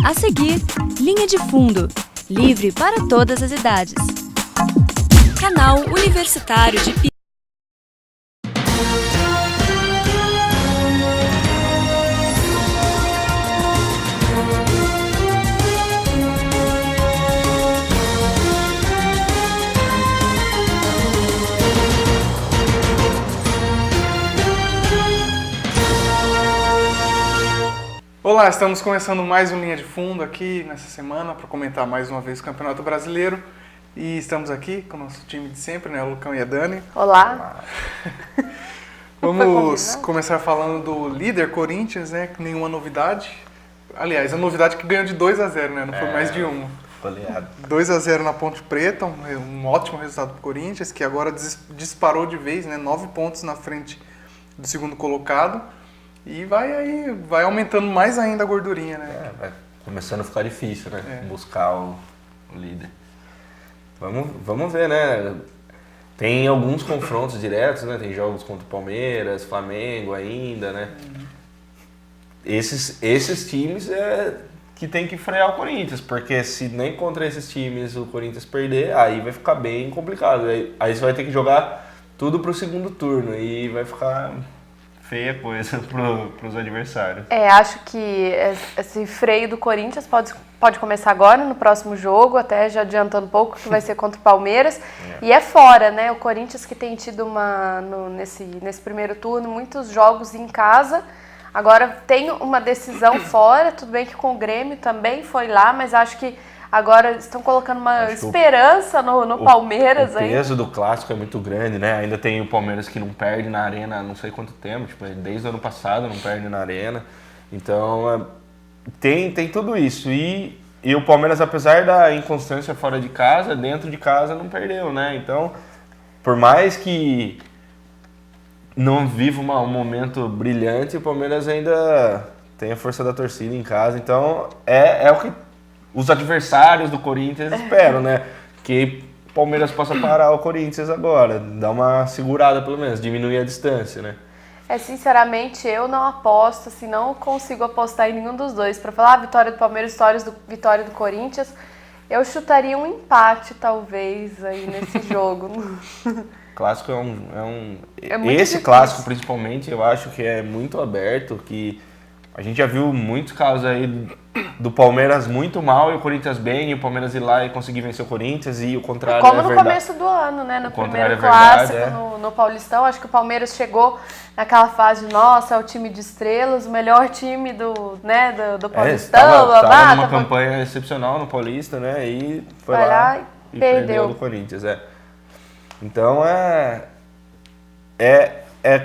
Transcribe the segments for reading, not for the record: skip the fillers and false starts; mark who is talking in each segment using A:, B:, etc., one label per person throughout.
A: A seguir, Linha de Fundo, livre para todas as idades. Canal Universitário de Pi.
B: Olá, estamos começando mais um Linha de Fundo aqui nessa semana para comentar mais uma vez o Campeonato Brasileiro. E estamos aqui com o nosso time de sempre, né? O Lucão e a Dani.
C: Olá.
B: Vamos começar falando do líder Corinthians, né? Nenhuma novidade. Aliás, a novidade é que ganhou de 2-0, né? Não foi mais de uma. 2-0 na Ponte Preta, um ótimo resultado para o Corinthians, que agora disparou de vez, né? 9 pontos na frente do segundo colocado. E vai aumentando mais ainda a gordurinha, né?
D: Vai começando a ficar difícil, né? Buscar o líder. Vamos ver, né? Tem alguns confrontos diretos, né? Tem jogos contra o Palmeiras, Flamengo ainda, né? Esses times que tem que frear o Corinthians, porque se nem contra esses times o Corinthians perder, aí vai ficar bem complicado. Aí você vai ter que jogar tudo pro segundo turno e vai ficar feia coisa pros adversários.
C: Acho que esse freio do Corinthians pode começar agora, no próximo jogo, até já adiantando um pouco, que vai ser contra o Palmeiras. E é fora, né? O Corinthians que tem tido nesse primeiro turno muitos jogos em casa. Agora tem uma decisão fora, tudo bem que com o Grêmio também foi lá, mas acho que agora estão colocando uma esperança no Palmeiras.
D: O peso do clássico é muito grande, né? Ainda tem o Palmeiras que não perde na Arena há não sei quanto tempo, tipo, desde o ano passado não perde na Arena. Então, tem tudo isso. E o Palmeiras, apesar da inconstância fora de casa, dentro de casa não perdeu, né? Então, por mais que não viva um momento brilhante, o Palmeiras ainda tem a força da torcida em casa. Então, é o que os adversários do Corinthians esperam, né? Que o Palmeiras possa parar o Corinthians agora, dar uma segurada pelo menos, diminuir a distância, né?
C: Sinceramente, eu não aposto, assim, não consigo apostar em nenhum dos dois. Para falar vitória do Palmeiras, vitória do Corinthians, eu chutaria um empate, talvez, aí nesse jogo.
D: Clássico é
C: muito
D: esse
C: difícil.
D: Clássico, principalmente, eu acho que é muito aberto, que a gente já viu muitos casos aí do Palmeiras muito mal e o Corinthians bem, e o Palmeiras ir lá e conseguir vencer o Corinthians, e o contrário
C: Como
D: é
C: no
D: verdade.
C: começo do ano, né? No primeiro
D: É verdade,
C: clássico, no Paulistão, acho que o Palmeiras chegou naquela fase de, nossa, é o time de estrelas, o melhor time do Paulistão.
D: Tava numa campanha excepcional no Paulista, né? E foi lá e perdeu do Corinthians, Então é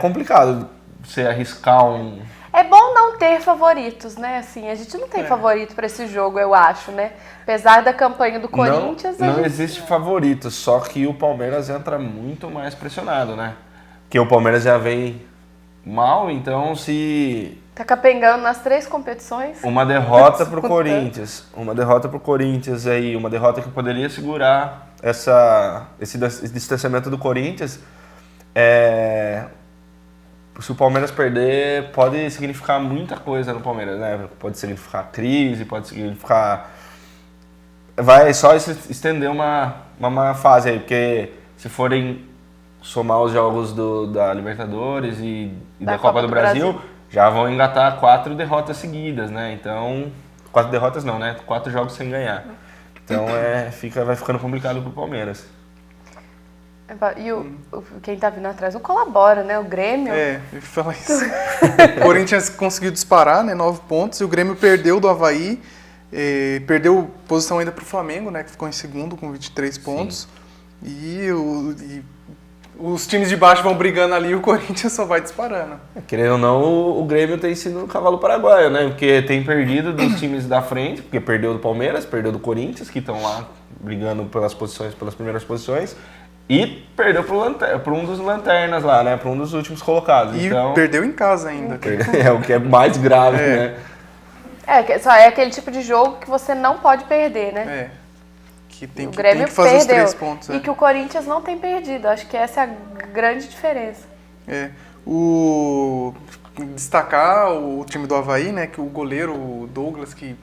D: complicado você arriscar um...
C: É bom não ter favoritos, né? Assim, a gente não tem favorito para esse jogo, eu acho, né? Apesar da campanha do Corinthians...
D: Não existe favorito, só que o Palmeiras entra muito mais pressionado, né? Porque o Palmeiras já vem mal, então se...
C: Tá capengando nas 3 competições.
D: Uma derrota pro Corinthians, aí, uma derrota que poderia segurar esse distanciamento do Corinthians, se o Palmeiras perder, pode significar muita coisa no Palmeiras, né? Pode significar crise, pode significar... Vai só estender uma fase aí, porque se forem somar os jogos da Libertadores e da Copa do Brasil, já vão engatar 4 derrotas seguidas, né? Então, 4 derrotas não, né? 4 jogos sem ganhar. Então, vai ficando complicado pro Palmeiras.
C: E quem tá vindo atrás não colabora, né? O Grêmio.
B: Eu ia falar isso. O Corinthians conseguiu disparar, né? 9 pontos. E o Grêmio perdeu do Avaí. Perdeu posição ainda pro Flamengo, né? Que ficou em segundo com 23 pontos. E os times de baixo vão brigando ali e o Corinthians só vai disparando.
D: Querendo ou não, o Grêmio tem sido um cavalo paraguaio, né? Porque tem perdido dos times da frente, porque perdeu do Palmeiras, perdeu do Corinthians, que estão lá brigando pelas primeiras posições. E perdeu para um dos lanternas lá, né? Para um dos últimos colocados.
B: E
D: então,
B: perdeu em casa ainda.
D: É o que é mais grave, né?
C: É aquele tipo de jogo que você não pode perder, né?
B: Que tem que fazer os 3 pontos.
C: E que o Corinthians não tem perdido. Acho que essa é a grande diferença.
B: Destacar o time do Avaí, né? Que o goleiro, o Douglas, que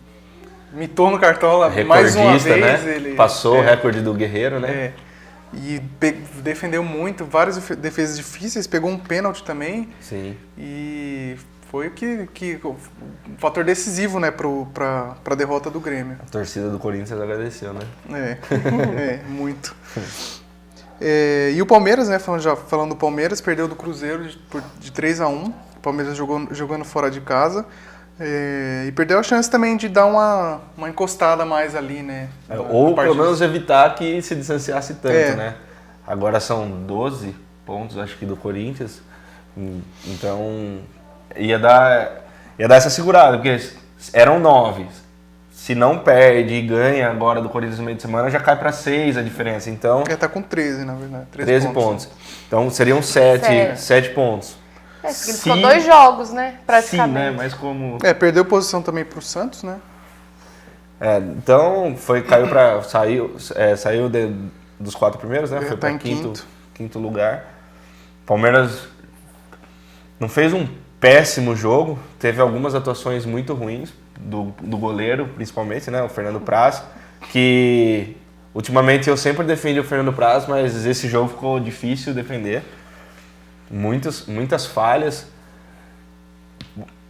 B: mitou no Cartola mais uma vez.
D: Né?
B: Ele
D: passou o recorde do Guerreiro, né?
B: E defendeu muito, várias defesas difíceis, pegou um pênalti também.
D: Sim.
B: E foi um fator decisivo, né, para a derrota do Grêmio.
D: A torcida do Corinthians agradeceu, né?
B: Muito. E o Palmeiras, né, falando do Palmeiras, perdeu do Cruzeiro de 3-1. O Palmeiras jogando fora de casa. E perdeu a chance também de dar uma encostada mais ali, né?
D: Ou pelo menos evitar que se distanciasse tanto, né? Agora são 12 pontos, acho que, do Corinthians. Então, ia dar essa segurada, porque eram 9. Se não perde e ganha agora do Corinthians no meio de semana, já cai para 6 a diferença. Então,
B: tá com 13, na verdade.
D: 13 pontos. Então, seriam 7 pontos.
C: Porque ele ficou 2 jogos, né? Praticamente.
D: Sim, né? Mas como...
B: perdeu posição também pro Santos, né?
D: Então, saiu dos 4 primeiros, né? Foi para quinto lugar. Palmeiras não fez um péssimo jogo, teve algumas atuações muito ruins do goleiro, principalmente, né? O Fernando Praz, que ultimamente eu sempre defendi o Fernando Praz, mas esse jogo ficou difícil defender. Muitas falhas.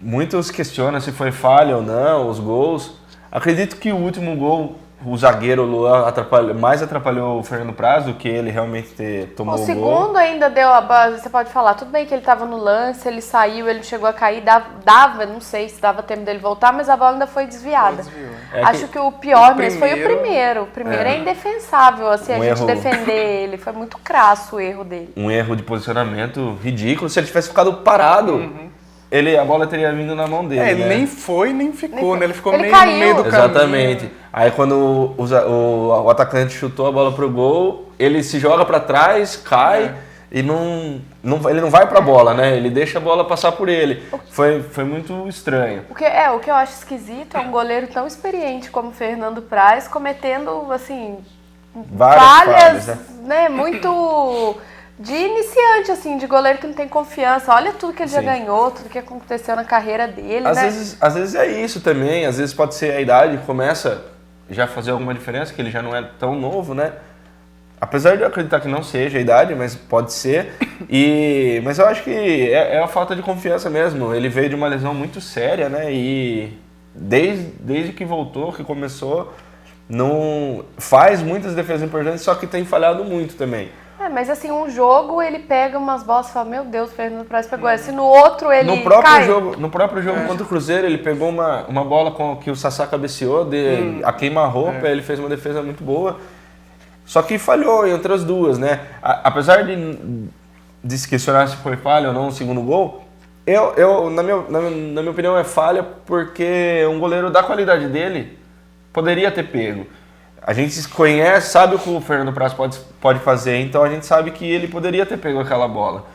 D: Muitos questionam se foi falha ou não, os gols. Acredito que o último gol, o zagueiro Luan mais atrapalhou o Fernando Praz do que ele realmente tomou o gol.
C: O segundo ainda deu a base, você pode falar, tudo bem que ele estava no lance, ele saiu, ele chegou a cair, não sei se dava tempo dele voltar, mas a bola ainda foi desviada. Acho que o pior mesmo foi o primeiro. O primeiro é indefensável, assim, a gente defender ele. Foi muito crasso o erro dele.
D: Um erro de posicionamento ridículo. Se ele tivesse ficado parado, a bola teria vindo na mão dele.
B: Ele nem foi, nem ficou, né? Ele ficou
C: ele
B: meio
C: caiu.
B: no meio do caminho.
D: Exatamente. Aí quando o atacante chutou a bola pro gol, ele se joga para trás, cai e ele não vai pra bola, né? Ele deixa a bola passar por ele. Foi muito estranho.
C: O que eu acho esquisito é um goleiro tão experiente como o Fernando Praz cometendo, assim,
D: várias falhas,
C: né? Muito de iniciante, assim, de goleiro que não tem confiança. Olha tudo que ele já ganhou, tudo que aconteceu na carreira dele,
D: às vezes é isso também, às vezes pode ser a idade que começa já a fazer alguma diferença, que ele já não é tão novo, né? Apesar de eu acreditar que não seja a idade, mas pode ser. Mas eu acho que é a falta de confiança mesmo. Ele veio de uma lesão muito séria, né? E desde que voltou, que começou, não faz muitas defesas importantes, só que tem falhado muito também.
C: Mas assim, um jogo ele pega umas bolas e fala, meu Deus, o Fernando Praz pegou essa. E no outro ele cai.
D: No próprio jogo contra o Cruzeiro, ele pegou uma bola que o Sassá cabeceou, a queima-roupa, ele fez uma defesa muito boa. Só que falhou entre as duas, né? Apesar de se questionar se foi falha ou não o segundo gol, na minha opinião é falha porque um goleiro da qualidade dele poderia ter pego. A gente conhece, sabe o que o Fernando Praz pode fazer, então a gente sabe que ele poderia ter pego aquela bola.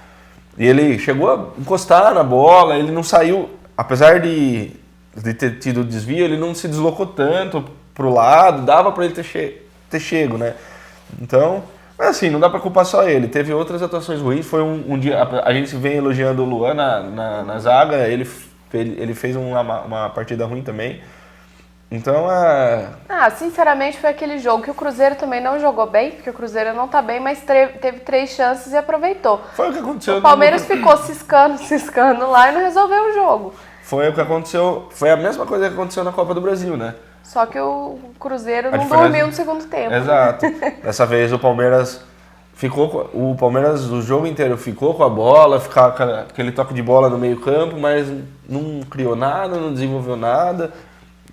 D: E ele chegou a encostar na bola, ele não saiu, apesar de ter tido desvio, ele não se deslocou tanto pro lado, dava para ele ter chego, né? Então, mas assim, não dá para culpar só ele. Teve outras atuações ruins, foi um dia, a gente vem elogiando o Luan na zaga, ele fez uma partida ruim também. Então,
C: sinceramente, foi aquele jogo que o Cruzeiro também não jogou bem, porque o Cruzeiro não tá bem, mas teve 3 chances e aproveitou.
D: Foi o que aconteceu.
C: O Palmeiras ficou ciscando lá e não resolveu o jogo.
D: Foi o que aconteceu, foi a mesma coisa que aconteceu na Copa do Brasil, né?
C: Só que o Cruzeiro não dormiu no segundo tempo.
D: Exato. Dessa vez o Palmeiras o jogo inteiro ficou com a bola, ficava aquele toque de bola no meio campo, mas não criou nada, não desenvolveu nada.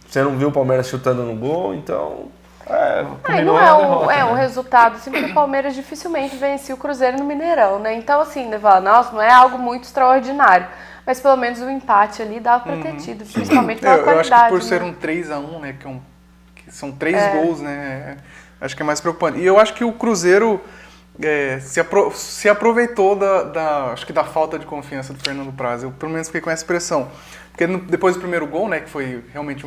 D: Você não viu o Palmeiras chutando no gol, então...
C: não é um resultado, assim, porque o Palmeiras dificilmente vencia o Cruzeiro no Mineirão, né? Então, assim, nossa, não é algo muito extraordinário. Mas pelo menos o empate ali dava pra ter tido, principalmente pela qualidade.
B: Eu acho que por ser um 3-1, né, que são 3 gols, né, acho que é mais preocupante. E eu acho que o Cruzeiro se aproveitou acho que da falta de confiança do Fernando Praz. Eu pelo menos fiquei com essa impressão. Porque depois do primeiro gol, né, que foi realmente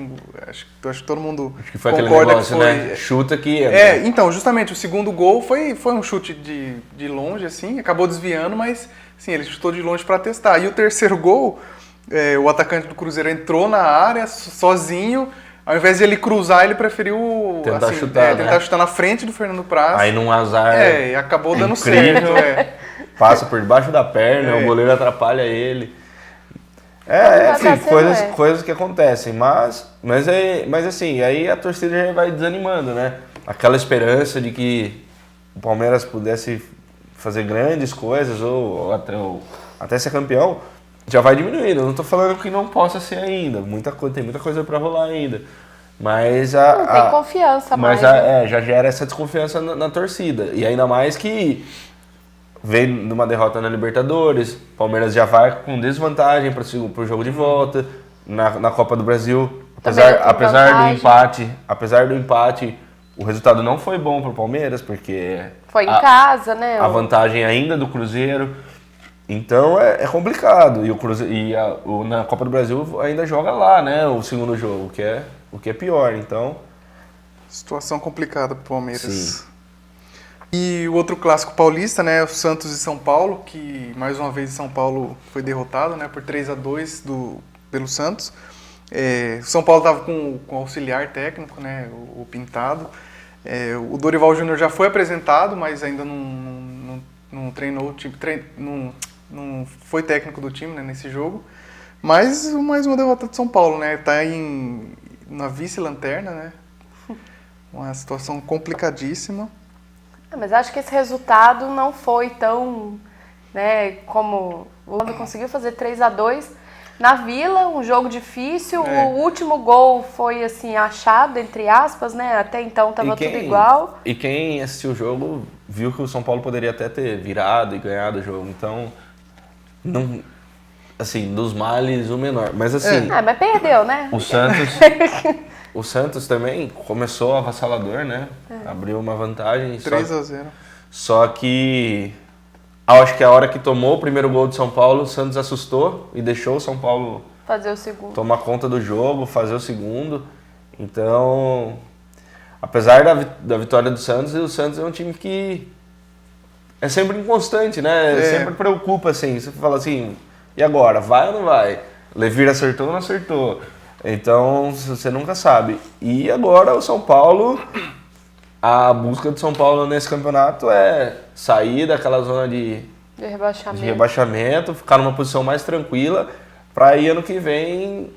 B: acho que todo mundo
D: acho que foi
B: concorda
D: aquele negócio,
B: que foi...
D: né? Chuta que entra.
B: Então, justamente, o segundo gol foi um chute de longe, assim, acabou desviando, mas, sim, ele chutou de longe para testar. E o terceiro gol, o atacante do Cruzeiro entrou na área sozinho, Ao invés de ele cruzar, ele preferiu
D: tentar
B: assim,
D: chutar,
B: tentar chutar na frente do Fernando Praz.
D: Aí num azar
B: e acabou dando
D: incrível,
B: certo.
D: Passa por debaixo da perna, o goleiro atrapalha ele. Coisas que acontecem, mas assim, aí a torcida já vai desanimando, né? Aquela esperança de que o Palmeiras pudesse fazer grandes coisas ou até ser campeão, já vai diminuindo. Eu não tô falando que não possa ser ainda, tem muita coisa para rolar ainda. Mas
C: não tem confiança mais.
D: Já gera essa desconfiança na torcida. E ainda mais que veio de uma derrota na Libertadores, Palmeiras já vai com desvantagem para o jogo de volta. Na Copa do Brasil, apesar do empate, o resultado não foi bom para o Palmeiras, porque
C: foi em casa, né?
D: A vantagem ainda do Cruzeiro. Então é complicado. E na Copa do Brasil ainda joga lá, né? O segundo jogo, o que é pior. Então,
B: situação complicada para o Palmeiras.
D: Sim.
B: E o outro clássico paulista, né, o Santos e São Paulo, que mais uma vez São Paulo foi derrotado, né, por 3-2 pelo Santos. O São Paulo estava com o auxiliar técnico, né, o Pintado. O Dorival Júnior já foi apresentado, mas ainda não treinou o time, não foi técnico do time, né, nesse jogo. Mas mais uma derrota de São Paulo, né, tá na vice-lanterna, né, uma situação complicadíssima.
C: Mas acho que esse resultado não foi tão, né, como o Lando conseguiu fazer 3-2 na Vila, um jogo difícil. O último gol foi assim achado, entre aspas, né? Até então estava tudo igual.
D: E quem assistiu o jogo viu que o São Paulo poderia até ter virado e ganhado o jogo. Então, não, assim, dos males o menor. Mas assim,
C: mas perdeu, né?
D: O Santos também começou avassalador, né? Abriu uma vantagem.
B: 3-0.
D: Só que acho que a hora que tomou o primeiro gol de São Paulo, o Santos assustou e deixou o São Paulo
C: fazer o segundo,
D: tomar conta do jogo, fazer o segundo. Então, apesar da vitória do Santos, o Santos é um time que é sempre inconstante, né? Sempre preocupa, assim. Você fala assim, e agora? Vai ou não vai? Levir acertou ou não acertou? Então, você nunca sabe. E agora o São Paulo, a busca do São Paulo nesse campeonato é sair daquela zona de rebaixamento, ficar numa posição mais tranquila, para ir ano que vem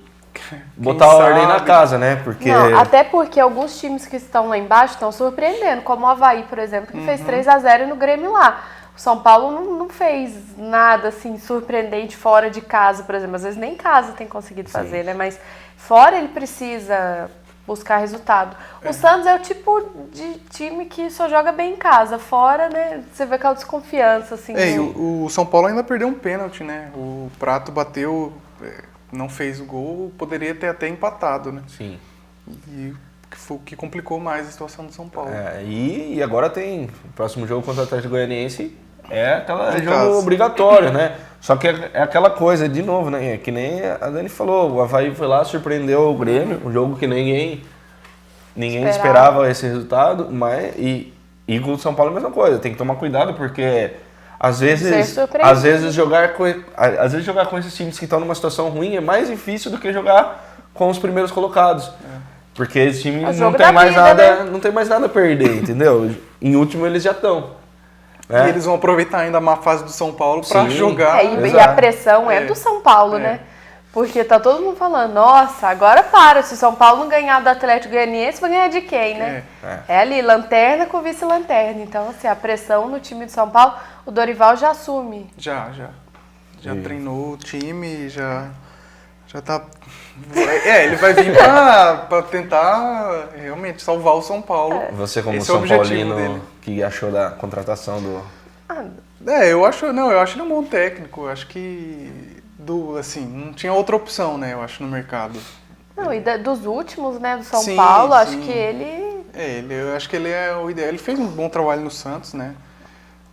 D: botar a ordem na casa, né? Porque...
C: Não, até porque alguns times que estão lá embaixo estão surpreendendo, como o Avaí, por exemplo, que fez 3-0 no Grêmio lá. O São Paulo não fez nada assim surpreendente fora de casa, por exemplo. Às vezes nem em casa tem conseguido fazer, né? Mas fora ele precisa buscar resultado. O Santos é o tipo de time que só joga bem em casa. Fora, né? Você vê aquela desconfiança, assim.
B: E o São Paulo ainda perdeu um pênalti, né? O Prato bateu, não fez o gol, poderia ter até empatado, né?
D: Sim.
B: E foi o que complicou mais a situação do São Paulo.
D: E agora tem o próximo jogo contra o Atlético Goianiense. É aquele jogo obrigatório, né? Só que é aquela coisa, de novo, né? Que nem a Dani falou, o Avaí foi lá, surpreendeu o Grêmio, um jogo que ninguém esperava esse resultado, mas e com o São Paulo é a mesma coisa, tem que tomar cuidado, porque às vezes jogar com esses times que estão numa situação ruim é mais difícil do que jogar com os primeiros colocados. Porque esses times não tem mais nada a perder, entendeu? Em último eles já estão.
B: E eles vão aproveitar ainda a má fase do São Paulo para jogar.
C: E a pressão é do São Paulo, né? Porque tá todo mundo falando, nossa, agora para, se o São Paulo não ganhar do Atlético Goianiense, vai ganhar de quem, né? É ali, lanterna com vice-lanterna. Então, assim, a pressão no time de São Paulo, o Dorival já assume.
B: Já treinou o time, já tá... ele vai vir pra tentar realmente salvar o São Paulo.
D: Você como São Paulino, que achou da contratação do...
B: Eu acho ele um bom técnico. Eu acho que não tinha outra opção, né? Eu acho, no mercado.
C: Não, e dos últimos, né, do São Paulo, acho que ele...
B: eu acho que ele é o ideal. Ele fez um bom trabalho no Santos, né?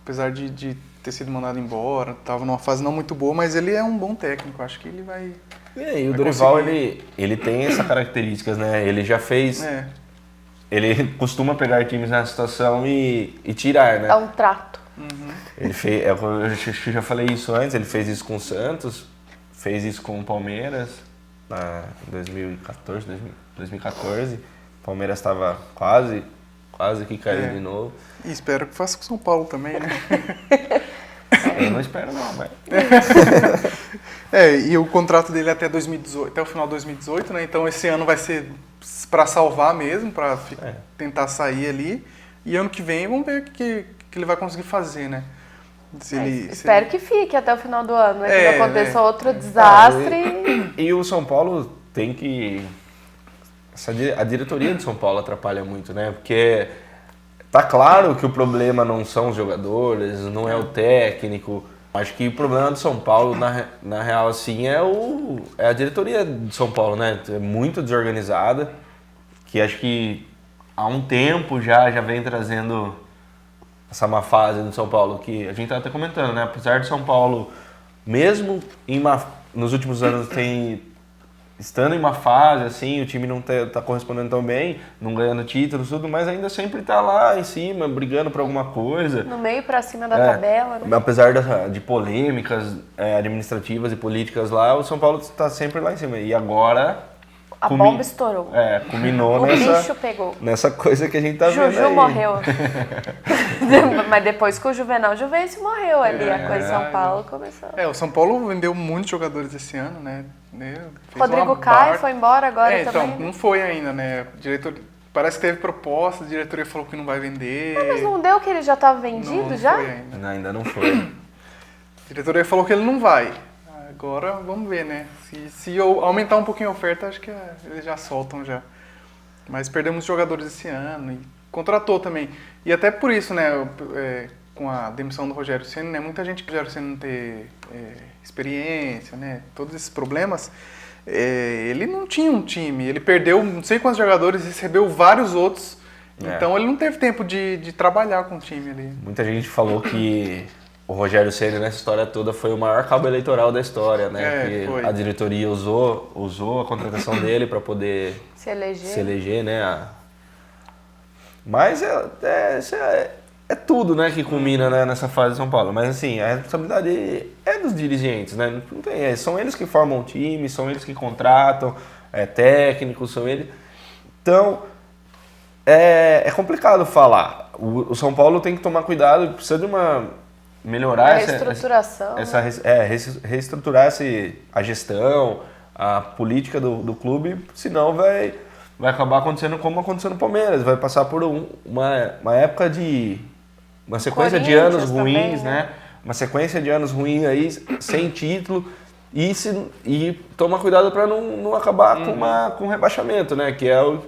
B: Apesar de ter sido mandado embora, tava numa fase não muito boa, mas ele é um bom técnico. Acho que ele vai...
D: E o Dorival, ele tem essas características, né? Ele já fez... Ele costuma pegar times na situação e tirar, né?
C: É um trato.
D: Ele fez, eu já falei isso antes, ele fez isso com o Santos, fez isso com o Palmeiras em 2014. O Palmeiras estava quase que caindo de novo.
B: E espero que faça com o São Paulo também, né?
D: Eu não espero não, mas...
B: E o contrato dele é até 2018, até o final de 2018, né? Então esse ano vai ser para salvar mesmo, para tentar sair ali. E ano que vem vamos ver o que ele vai conseguir fazer, né?
C: Espero que fique até o final do ano, né? Que não aconteça outro desastre.
D: E o São Paulo tem que... A diretoria de São Paulo atrapalha muito, né? Porque tá claro que o problema não são os jogadores, não é o técnico. Acho que o problema do São Paulo, na real, assim, é a diretoria de São Paulo, né? É muito desorganizada, que acho que há um tempo já vem trazendo essa má fase do São Paulo, que a gente tá até comentando, né? Apesar de São Paulo, mesmo nos últimos anos, estando em uma fase, assim, o time não tá correspondendo tão bem, não ganhando títulos, tudo, mas ainda sempre tá lá em cima, brigando por alguma coisa.
C: No meio pra cima da tabela, né?
D: Apesar de polêmicas administrativas e políticas lá, o São Paulo tá sempre lá em cima. E agora...
C: A bomba estourou.
D: Culminou
C: o bicho pegou.
D: Nessa coisa que a gente tá vendo
C: Juju
D: aí.
C: Morreu. Mas depois que o Juvenal Juvencio morreu ali, a coisa de São Paulo começou.
B: O São Paulo vendeu muitos jogadores esse ano, né?
C: Rodrigo Caio foi embora agora também.
B: Então, não foi ainda, né? Parece que teve proposta, a diretoria falou que não vai vender.
C: Mas não deu que ele já estava vendido
B: não
C: já?
B: Foi ainda.
D: Ainda não foi.
B: A diretoria falou que ele não vai. Agora vamos ver, né? Se aumentar um pouquinho a oferta, acho que eles já soltam já. Mas perdemos jogadores esse ano e contratou também. E até por isso, né? Com a demissão do Rogério Ceni, né? Muita gente que o Rogério Ceni não ter experiência, né? Todos esses problemas. Ele não tinha um time. Ele perdeu não sei quantos jogadores, recebeu vários outros. Então ele não teve tempo de trabalhar com o time ali.
D: Muita gente falou que o Rogério Ceni nessa história toda foi o maior cabo eleitoral da história, né? Que a diretoria usou a contratação dele para poder se eleger, né? Mas é tudo, né, que culmina, né, nessa fase de São Paulo. Mas assim, a responsabilidade é dos dirigentes, né? Não tem, são eles que formam o time, são eles que contratam, técnicos, são eles. Então, é complicado falar. O São Paulo tem que tomar cuidado, precisa de melhorar
C: reestruturação.
D: Reestruturar a gestão, a política do clube, senão vai acabar acontecendo como aconteceu no Palmeiras. Vai passar por uma época uma sequência de anos ruins, também, né? Uma sequência de anos ruins aí, sem título, e tomar cuidado para não acabar com rebaixamento, né? Que é o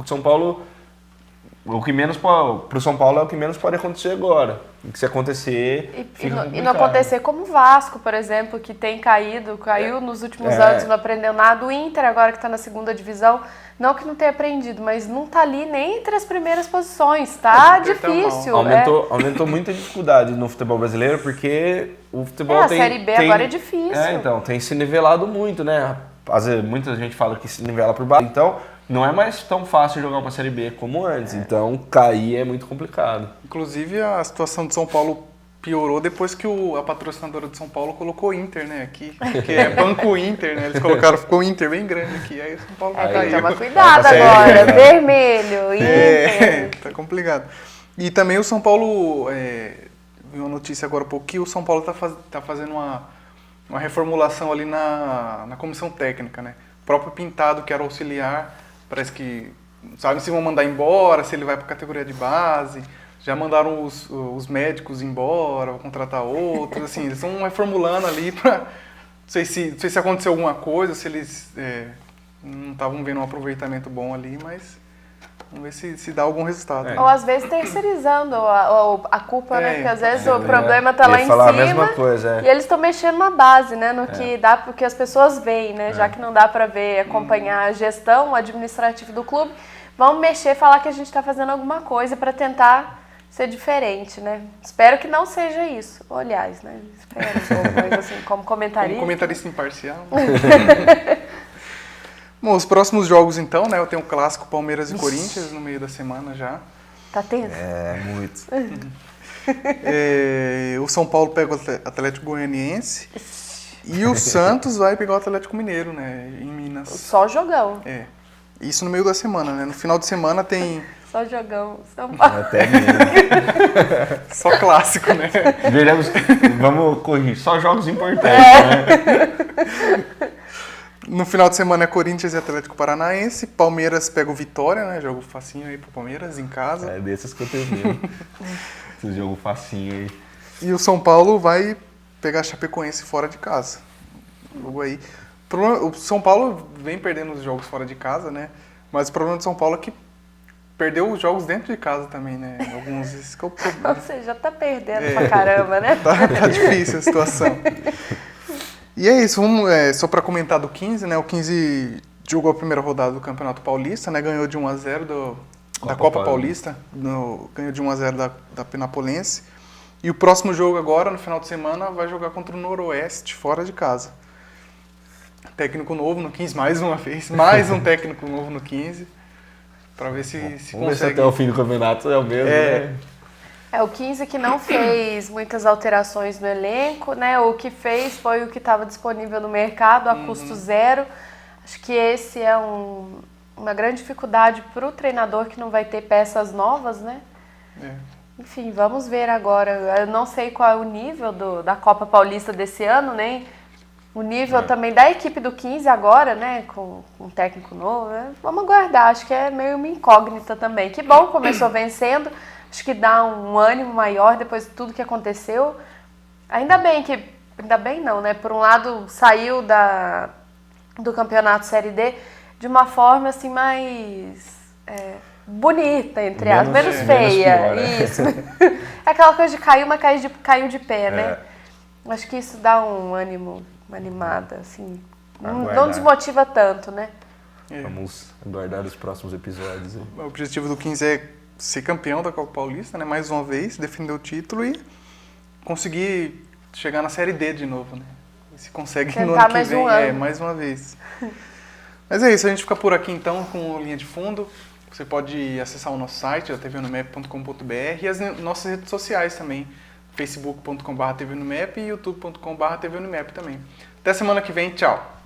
D: São Paulo. O que menos pro São Paulo é o que menos pode acontecer agora. E que se acontecer,
C: e não acontecer como o Vasco, por exemplo, que tem caiu nos últimos anos, não aprendeu nada. O Inter, agora que está na segunda divisão, não que não tenha aprendido, mas não está ali nem entre as primeiras posições. Tá difícil.
D: Aumentou muita dificuldade no futebol brasileiro, porque o futebol
C: a Série B agora é difícil.
D: Então, tem se nivelado muito, né? Às vezes, muita gente fala que se nivela por baixo. Então, não é mais tão fácil jogar uma Série B como antes, então cair é muito complicado.
B: Inclusive a situação de São Paulo piorou depois que a patrocinadora de São Paulo colocou Inter, né, aqui, que é Banco Inter, né, eles ficou Inter bem grande aqui, aí o São Paulo caiu.
C: Toma cuidado agora, vermelho, Inter.
B: Tá complicado. E também o São Paulo, vi uma notícia agora há pouco, que o São Paulo tá fazendo uma reformulação ali na comissão técnica, né, o próprio Pintado, que era auxiliar, parece que sabem se vão mandar embora, se ele vai para a categoria de base. Já mandaram os médicos embora, vão contratar outros. Assim, eles estão reformulando ali para... Não sei se aconteceu alguma coisa, se eles não estavam vendo um aproveitamento bom ali, mas vamos ver se dá algum resultado.
C: Ou às vezes terceirizando a culpa, né? Porque às vezes o problema está lá em cima
D: a mesma coisa,
C: e eles estão mexendo na base, né? No que dá, porque as pessoas veem, né? Já que não dá para ver, acompanhar a gestão, o administrativo do clube, vamos mexer, falar que a gente está fazendo alguma coisa para tentar ser diferente, né? Espero que não seja isso. Aliás, né? Espero, mas assim, como comentarista.
B: Como comentarista imparcial. Bom, os próximos jogos então, né? Eu tenho um clássico Palmeiras e Corinthians no meio da semana já.
C: Tá tenso?
D: Muito.
B: O São Paulo pega o Atlético Goianiense E o Santos vai pegar o Atlético Mineiro, né? Em Minas.
C: Só jogão.
B: Isso no meio da semana, né? No final de semana tem...
C: Só jogão. São Paulo.
D: Até mesmo.
B: Só clássico, né?
D: Vamos corrigir. Só jogos importantes, né?
B: No final de semana é Corinthians e Atlético Paranaense. Palmeiras pega o Vitória, né? Jogo facinho aí pro Palmeiras, em casa.
D: É desses que eu termino. Esse jogo facinho aí.
B: E o São Paulo vai pegar a Chapecoense fora de casa. Jogo aí. O São Paulo vem perdendo os jogos fora de casa, né? Mas o problema do São Paulo é que perdeu os jogos dentro de casa também, né? Alguns... Esse que é o problema.
C: Ou seja, já tá perdendo pra caramba, né?
B: Tá difícil a situação. E é isso, só para comentar do 15, né? O 15 jogou a primeira rodada do Campeonato Paulista, né? Ganhou de 1-0 da Copa Paulista, ganhou de 1-0 da Penapolense. E o próximo jogo agora, no final de semana, vai jogar contra o Noroeste, fora de casa. Técnico novo no 15, mais uma vez, mais um técnico novo no 15, para ver se
D: Vamos
B: consegue...
D: ver se até o fim do campeonato é o mesmo, né?
C: O 15 que não fez muitas alterações no elenco, né? O que fez foi o que estava disponível no mercado a custo zero. Acho que esse é uma grande dificuldade para o treinador que não vai ter peças novas, né? Enfim, vamos ver agora. Eu não sei qual é o nível da Copa Paulista desse ano, nem o nível também da equipe do 15 agora, né? Com um técnico novo. Vamos aguardar, acho que é meio uma incógnita também. Que bom, começou vencendo. Acho que dá um ânimo maior depois de tudo que aconteceu. Ainda bem não, né? Por um lado, saiu do campeonato Série D de uma forma assim mais bonita, entre aspas, menos feia.
D: Pior, né?
C: Isso. É aquela coisa de cair, mas caiu de pé, né? Acho que isso dá um ânimo, uma animada, assim. Não desmotiva tanto, né?
D: Vamos aguardar os próximos episódios.
B: O objetivo do 15 é ser campeão da Copa Paulista, né? Mais uma vez, defender o título e conseguir chegar na Série D de novo, né? Se consegue
C: tentar
B: no ano que
C: mais
B: vem,
C: um ano.
B: mais uma vez. Mas é isso, a gente fica por aqui então com o Linha de Fundo. Você pode acessar o nosso site, tvnomap.com.br, e as nossas redes sociais também, facebook.com/tvnomap e youtube.com/tvnomap também. Até semana que vem, tchau!